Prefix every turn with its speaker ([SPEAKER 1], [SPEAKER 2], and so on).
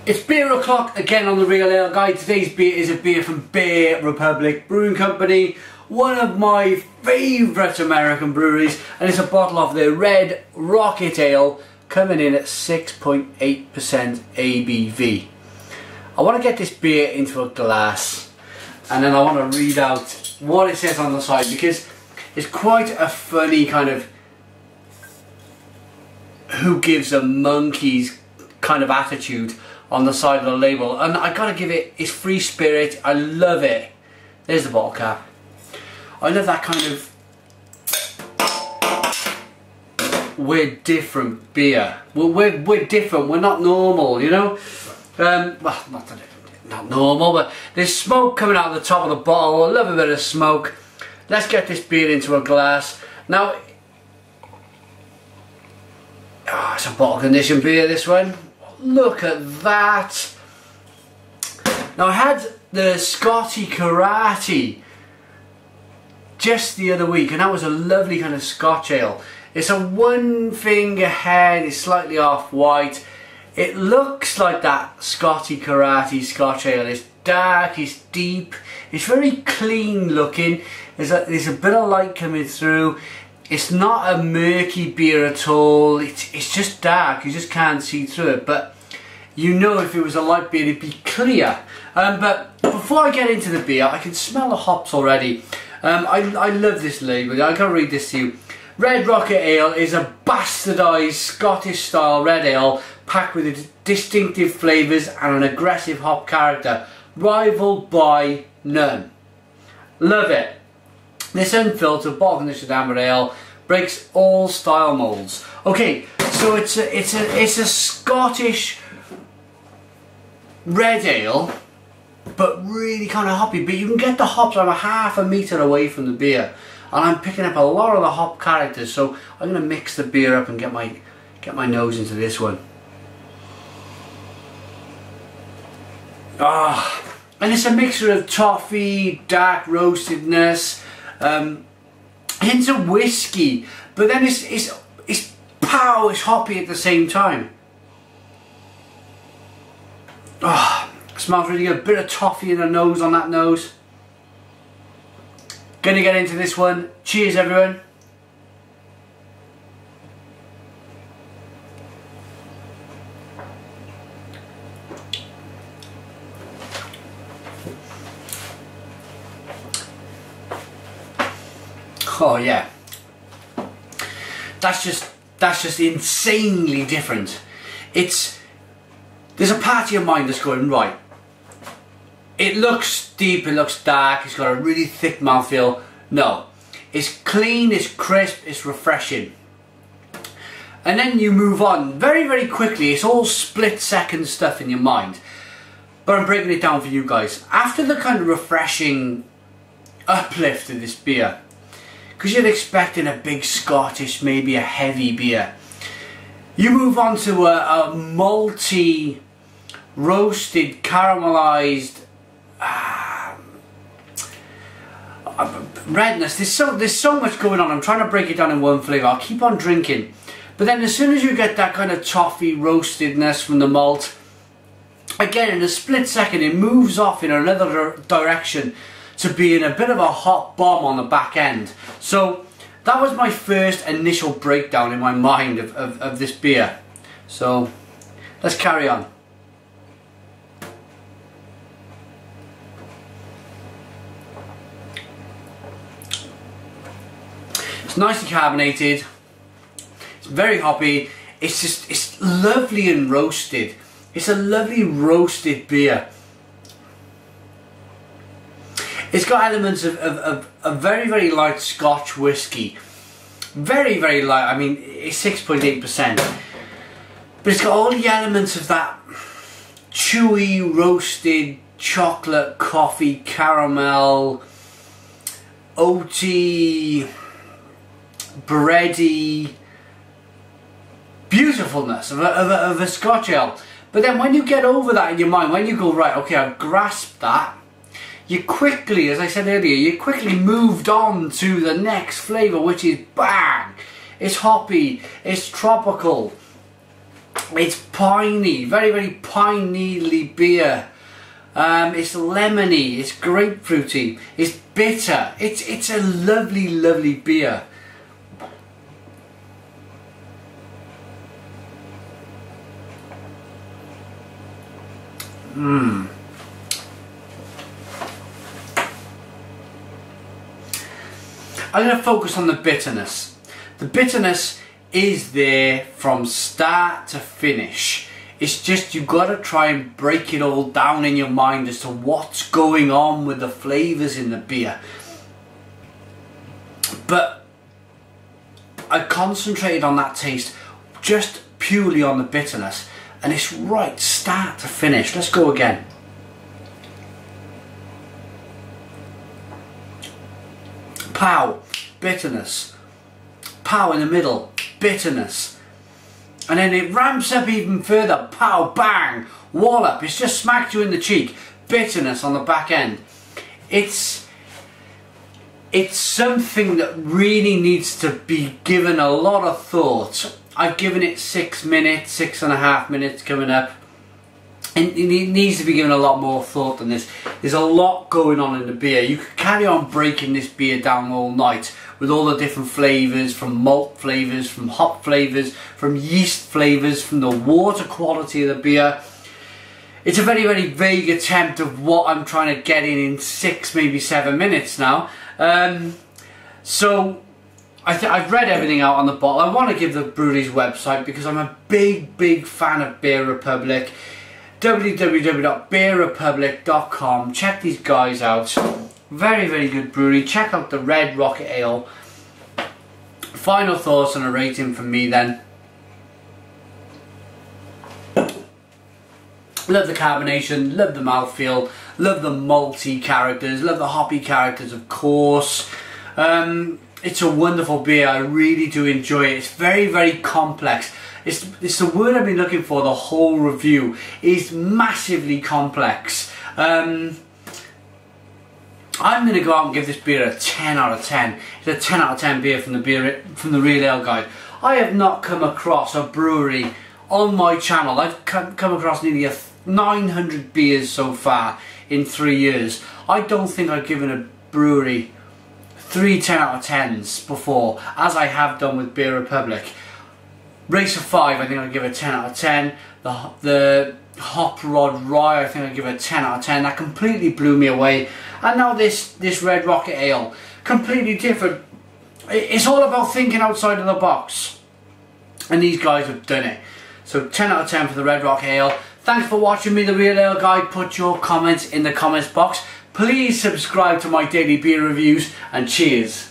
[SPEAKER 1] It's beer o'clock again on the Real Ale Guide. Today's beer is a beer from Beer Republic Brewing Company, one of my favourite American breweries, and it's a bottle of their Red Rocket Ale coming in at 6.8% ABV. I want to get this beer into a glass and then I want to read out what it says on the side, because it's quite a funny kind of who gives a monkey's kind of attitude on the side of the label, and I gotta give it, it's free spirit. I love it. There's the bottle cap. I love that kind of we're different beer. We're different. We're not normal, you know. Well, not normal, but there's smoke coming out of the top of the bottle. I love a bit of smoke. Let's get this beer into a glass now. Oh, it's a bottle conditioned beer, this one. Look at that. Now, I had the Scotty Karate just the other week, and that was a lovely kind of Scotch ale. It's a one finger head, it's slightly off white. It looks like that Scotty Karate Scotch ale. It's dark, it's deep, it's very clean looking. There's a bit of light coming through. It's not a murky beer at all. It's just dark, you just can't see through it, but you know if it was a light beer it'd be clear. But before I get into the beer, I can smell the hops already. I love this label. I can read this to you. Red Rocket Ale is a bastardised Scottish style red ale packed with distinctive flavours and an aggressive hop character, rivaled by none. Love it. This unfiltered bottle conditioned amber ale breaks all style moulds. Okay, so it's a Scottish red ale, but really kind of hoppy. But you can get the hops. I'm a half a metre away from the beer, and I'm picking up a lot of the hop characters. So I'm going to mix the beer up and get my nose into this one. Ah, and it's a mixture of toffee, dark roastedness, hints of whiskey, but then it's pow, it's hoppy at the same time. Ah, smells really good. A bit of toffee in the nose, on that nose. Gonna get into this one. Cheers, everyone. Oh yeah, that's just insanely different. There's a part of your mind that's going, right, it looks deep, it looks dark, it's got a really thick mouthfeel. No, it's clean, it's crisp, it's refreshing. And then you move on very, very quickly. It's all split second stuff in your mind, but I'm breaking it down for you guys. After the kind of refreshing uplift of this beer, because you're expecting a big Scottish, maybe a heavy beer, you move on to a malty, roasted, caramelized redness. There's so much going on. I'm trying to break it down in one flavour. I'll keep on drinking, but then as soon as you get that kind of toffee roastedness from the malt, again in a split second it moves off in another direction to being a bit of a hot bomb on the back end. So that was my first initial breakdown in my mind of this beer. So let's carry on. It's nicely carbonated, it's very hoppy, it's lovely and roasted. It's a lovely roasted beer. It's got elements of a very, very light Scotch whiskey. Very, very light. I mean, it's 6.8%. But it's got all the elements of that chewy, roasted chocolate, coffee, caramel, oaty, bready beautifulness of a Scotch ale. But then when you get over that in your mind, when you go, right, okay, I've grasped that, you quickly, as I said earlier, you quickly moved on to the next flavour, which is bang! It's hoppy, it's tropical, It's piney, very, very piney beer. It's lemony, it's grapefruity, it's bitter. It's a lovely, lovely beer. I'm going to focus on the bitterness. The bitterness is there from start to finish. It's just you've got to try and break it all down in your mind as to what's going on with the flavours in the beer. But I concentrated on that taste just purely on the bitterness, and it's right start to finish. Let's go again. Pow, bitterness. Pow in the middle, bitterness. And then it ramps up even further. Pow, bang, wallop. It's just smacked you in the cheek. Bitterness on the back end. It's something that really needs to be given a lot of thought. I've given it 6 minutes, 6.5 minutes coming up. And it needs to be given a lot more thought than this. There's a lot going on in the beer. You could carry on breaking this beer down all night with all the different flavours, from malt flavours, from hop flavours, from yeast flavours, from the water quality of the beer. It's a very, very vague attempt of what I'm trying to get in 6, maybe 7 minutes now. So I've read everything out on the bottle. I want to give the brewery's website because I'm a big, big fan of Beer Republic. www.beerrepublic.com. Check these guys out. Very, very good brewery. Check out the Red Rocket Ale. Final thoughts and a rating from me then. Love the carbonation, love the mouthfeel, love the malty characters, love the hoppy characters, of course. It's a wonderful beer. I really do enjoy it. It's very, very complex. It's the word I've been looking for the whole review. It's massively complex. I'm going to go out and give this beer a 10 out of 10. It's a 10 out of 10 beer from the Real Ale Guide. I have not come across a brewery on my channel. I've come across nearly 900 beers so far in 3 years. I don't think I've given a brewery 3 10 out of 10s before, as I have done with Beer Republic. Racer 5, I think I'd give a 10 out of 10. The Hop Rod Rye, I think I'd give a 10 out of 10. That completely blew me away. And now this Red Rocket Ale, completely different. It's all about thinking outside of the box. And these guys have done it. So 10 out of 10 for the Red Rocket Ale. Thanks for watching me, the Real Ale Guide. Put your comments in the comments box. Please subscribe to my daily beer reviews, and cheers.